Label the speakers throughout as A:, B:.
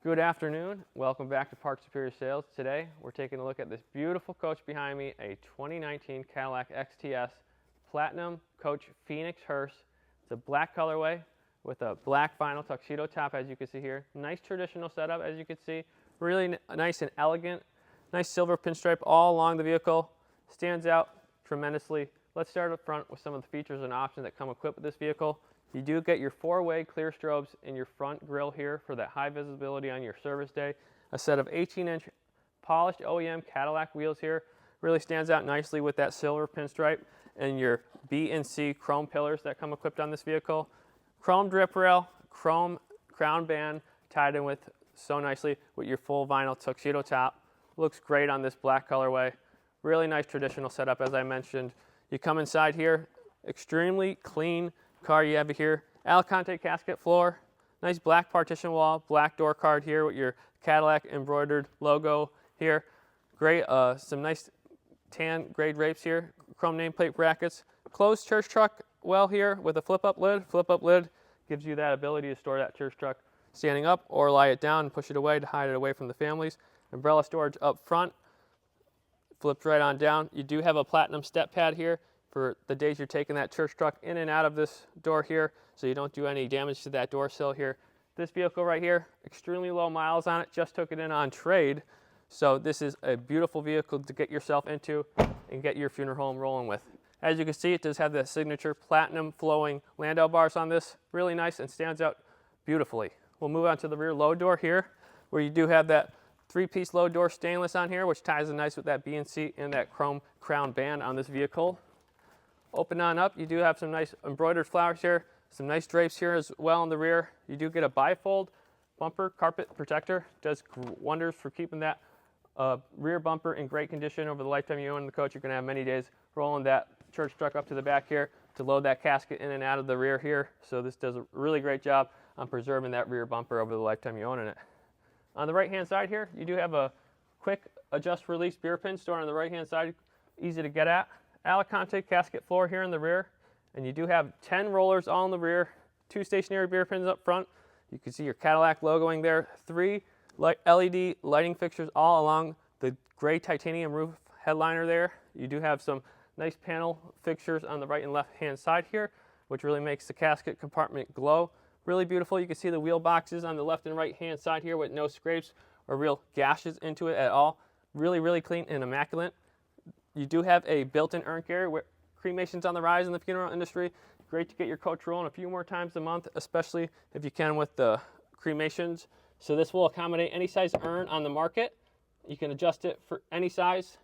A: Good afternoon. Welcome back to Park Superior Sales. Today we're taking a look at this beautiful coach behind me, a 2019 Cadillac XTS Platinum Coach Phoenix Hearse. It's a black colorway with a black vinyl tuxedo top, as you can see here. Nice traditional setup, as you can see. Really nice and elegant. Nice silver pinstripe all along the vehicle. Stands out tremendously. Let's start up front with some of the features and options that come equipped with this vehicle. You do get your four-way clear strobes in your front grille here for that high visibility on your service day. A set of 18-inch polished OEM Cadillac wheels here. Really stands out nicely with that silver pinstripe and your B and C chrome pillars that come equipped on this vehicle. Chrome drip rail, chrome crown band tied in with so nicely with your full vinyl tuxedo top. Looks great on this black colorway. Really nice traditional setup, as I mentioned. You come inside here, extremely clean car you have here. Alicante casket floor, nice black partition wall, black door card here with your Cadillac embroidered logo here. Great, some nice tan gray drapes here, chrome nameplate brackets. Closed church truck well here with a flip-up lid. Flip-up lid gives you that ability to store that church truck standing up or lie it down and push it away to hide it away from the families. Umbrella storage up front, flips right on down. You do have a platinum step pad here for the days you're taking that church truck in and out of this door here, so you don't do any damage to that door sill here. This vehicle right here, extremely low miles on it, just took it in on trade. So this is a beautiful vehicle to get yourself into and get your funeral home rolling with. As you can see, it does have the signature platinum flowing Landau bars on this. Really nice and stands out beautifully. We'll move on to the rear load door here, where you do have that three-piece load door stainless on here, which ties in nice with that B&C and that chrome crown band on this vehicle. Open on up, you do have some nice embroidered flowers here, some nice drapes here as well in the rear. You do get a bifold bumper carpet protector. Does wonders for keeping that rear bumper in great condition over the lifetime you own the coach. You're going to have many days rolling that church truck up to the back here to load that casket in and out of the rear here. So this does a really great job on preserving that rear bumper over the lifetime you own it. On the right-hand side here, you do have a quick adjust release beer pin stored on the right-hand side, easy to get at. Alicante casket floor here in the rear, and you do have 10 rollers all in the rear, 2 stationary beer pins up front. You can see your Cadillac logoing there, 3 LED lighting fixtures all along the gray titanium roof headliner there. You do have some nice panel fixtures on the right and left hand side here, which really makes the casket compartment glow. Really beautiful. You can see the wheel boxes on the left and right hand side here with no scrapes or real gashes into it at all. Really, really clean and immaculate. You do have a built-in urn carrier where cremation's on the rise in the funeral industry. Great to get your coach rolling a few more times a month, especially if you can with the cremations. So this will accommodate any size urn on the market. You can adjust it for any size.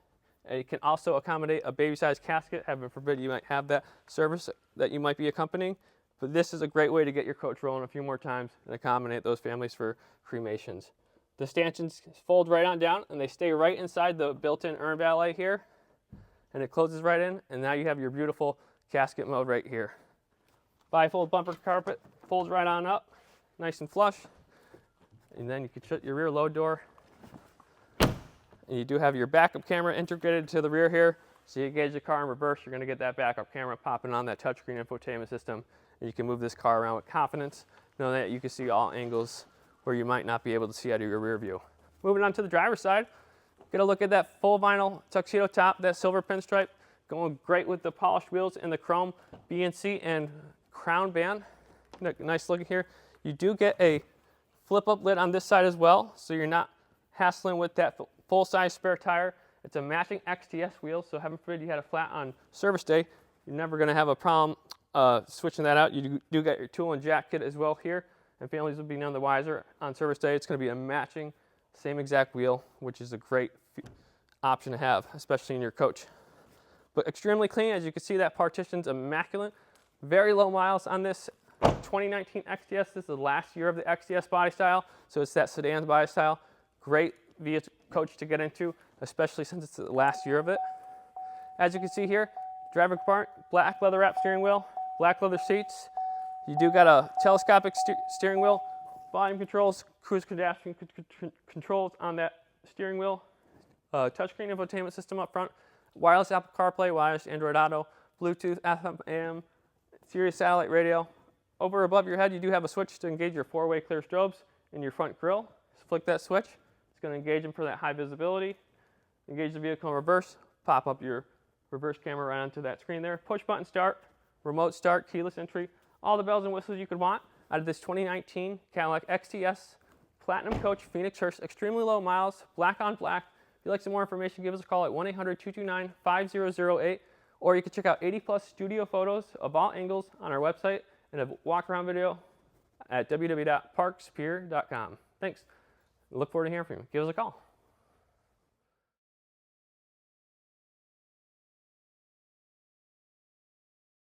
A: It can also accommodate a baby-sized casket. Heaven forbid you might have that service that you might be accompanying. But this is a great way to get your coach rolling a few more times and accommodate those families for cremations. The stanchions fold right on down and they stay right inside the built-in urn valet here. And it closes right in, and now you have your beautiful casket mode right here. Bifold bumper carpet folds right on up, nice and flush. And then you can shut your rear load door. And you do have your backup camera integrated to the rear here. So you engage the car in reverse, you're gonna get that backup camera popping on that touchscreen infotainment system. And you can move this car around with confidence, knowing that you can see all angles where you might not be able to see out of your rear view. Moving on to the driver's side. Get a look at that full vinyl tuxedo top, that silver pinstripe, going great with the polished wheels and the chrome B&C and crown band. Nice looking here. You do get a flip-up lid on this side as well, so you're not hassling with that full-size spare tire. It's a matching XTS wheel, so heaven forbid you had a flat on service day, you're never going to have a problem switching that out. You do get your tool and jack kit as well here, and families will be none the wiser on service day. It's going to be a matching same exact wheel, which is a great option to have, especially in your coach. But extremely clean, as you can see, that partition's immaculate. Very low miles on this 2019 XTS. This is the last year of the XTS body style, so it's that sedan body style. Great vehicle coach to get into, especially since it's the last year of it. As you can see here, driver compartment, black leather wrap steering wheel, black leather seats. You do got a telescopic steering wheel, volume controls, cruise controls on that steering wheel, touchscreen infotainment system up front, wireless Apple CarPlay, wireless Android Auto, Bluetooth, FM, AM, Sirius satellite radio. Over above your head, you do have a switch to engage your four-way clear strobes in your front grille. flick that switch. It's going to engage them for that high visibility. Engage the vehicle in reverse. Pop up your reverse camera right onto that screen there. Push button start, remote start, keyless entry, all the bells and whistles you could want out of this 2019 Cadillac XTS Platinum Coach Phoenix Hearse. Extremely low miles, black on black. If you'd like some more information, give us a call at 1-800-229-5008, or you can check out 80+ studio photos of all angles on our website and a walk-around video at www.parksuperior.com. Thanks. Look forward to hearing from you. Give us a call.